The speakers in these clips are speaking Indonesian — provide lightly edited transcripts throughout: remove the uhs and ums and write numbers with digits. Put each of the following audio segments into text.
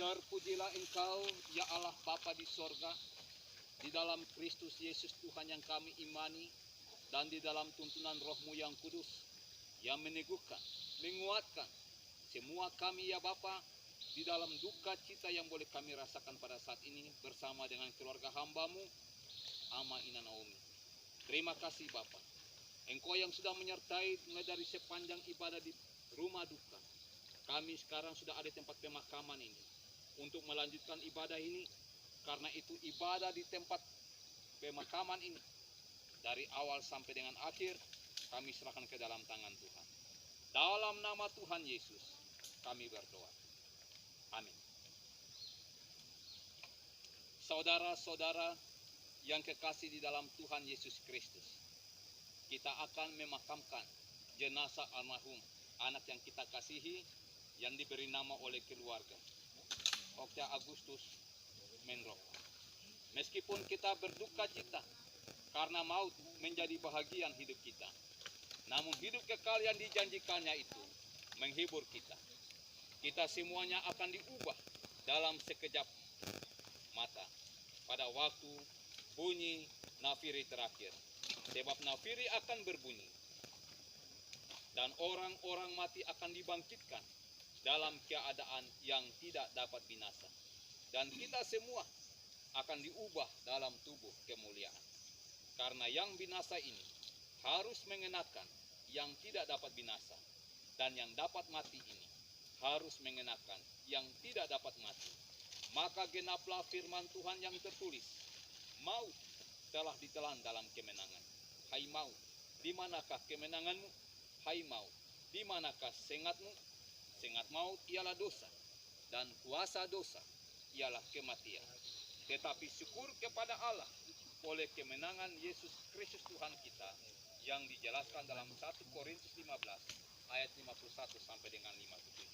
Terpujilah Engkau, ya Allah Bapa di sorga, di dalam Kristus Yesus Tuhan yang kami imani, dan di dalam tuntunan Roh-Mu yang kudus, yang meneguhkan, menguatkan semua kami ya Bapa, di dalam duka cita yang boleh kami rasakan pada saat ini, bersama dengan keluarga hamba-Mu, Ama Ina Naomi. Terima kasih Bapa, Engkau yang sudah menyertai mulai dari sepanjang ibadah di rumah duka. Kami sekarang sudah ada tempat pemakaman ini, untuk melanjutkan ibadah ini. Karena itu ibadah di tempat pemakaman ini, dari awal sampai dengan akhir, kami serahkan ke dalam tangan Tuhan. Dalam nama Tuhan Yesus, kami berdoa. Amin. Saudara-saudara yang kekasih di dalam Tuhan Yesus Kristus, kita akan memakamkan jenazah almarhum anak yang kita kasihi, yang diberi nama oleh keluarga, Okta Agustus Menro. Meskipun kita berduka cita karena maut menjadi bahagian hidup kita, namun hidup kekal yang dijanjikannya itu menghibur kita. Kita semuanya akan diubah dalam sekejap mata pada waktu bunyi nafiri terakhir. Sebab nafiri akan berbunyi dan orang-orang mati akan dibangkitkan dalam keadaan yang tidak dapat binasa. Dan kita semua akan diubah dalam tubuh kemuliaan. Karena yang binasa ini harus mengenakan yang tidak dapat binasa, dan yang dapat mati ini harus mengenakan yang tidak dapat mati. Maka genaplah firman Tuhan yang tertulis, maut telah ditelan dalam kemenangan. Hai maut, di manakah kemenanganmu? Hai maut, di manakah sengatmu? Sengat maut ialah dosa, dan kuasa dosa ialah kematian. Tetapi syukur kepada Allah oleh kemenangan Yesus Kristus Tuhan kita, yang dijelaskan dalam 1 Korintus 15 ayat 51 sampai dengan 57.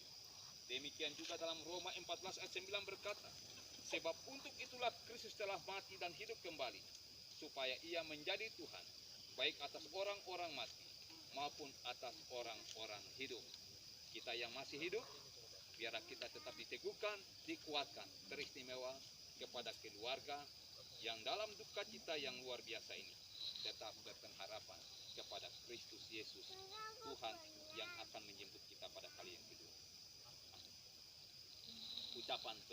Demikian juga dalam Roma 14 ayat 9 berkata, sebab untuk itulah Kristus telah mati dan hidup kembali, supaya ia menjadi Tuhan, baik atas orang-orang mati maupun atas orang-orang hidup. Kita yang masih hidup, biarlah kita tetap diteguhkan, dikuatkan, teristimewa kepada keluarga yang dalam duka cita yang luar biasa ini tetap berpengharapan kepada Kristus Yesus, Tuhan yang akan menjemput kita pada kali yang kedua. Ucapan penyerahan.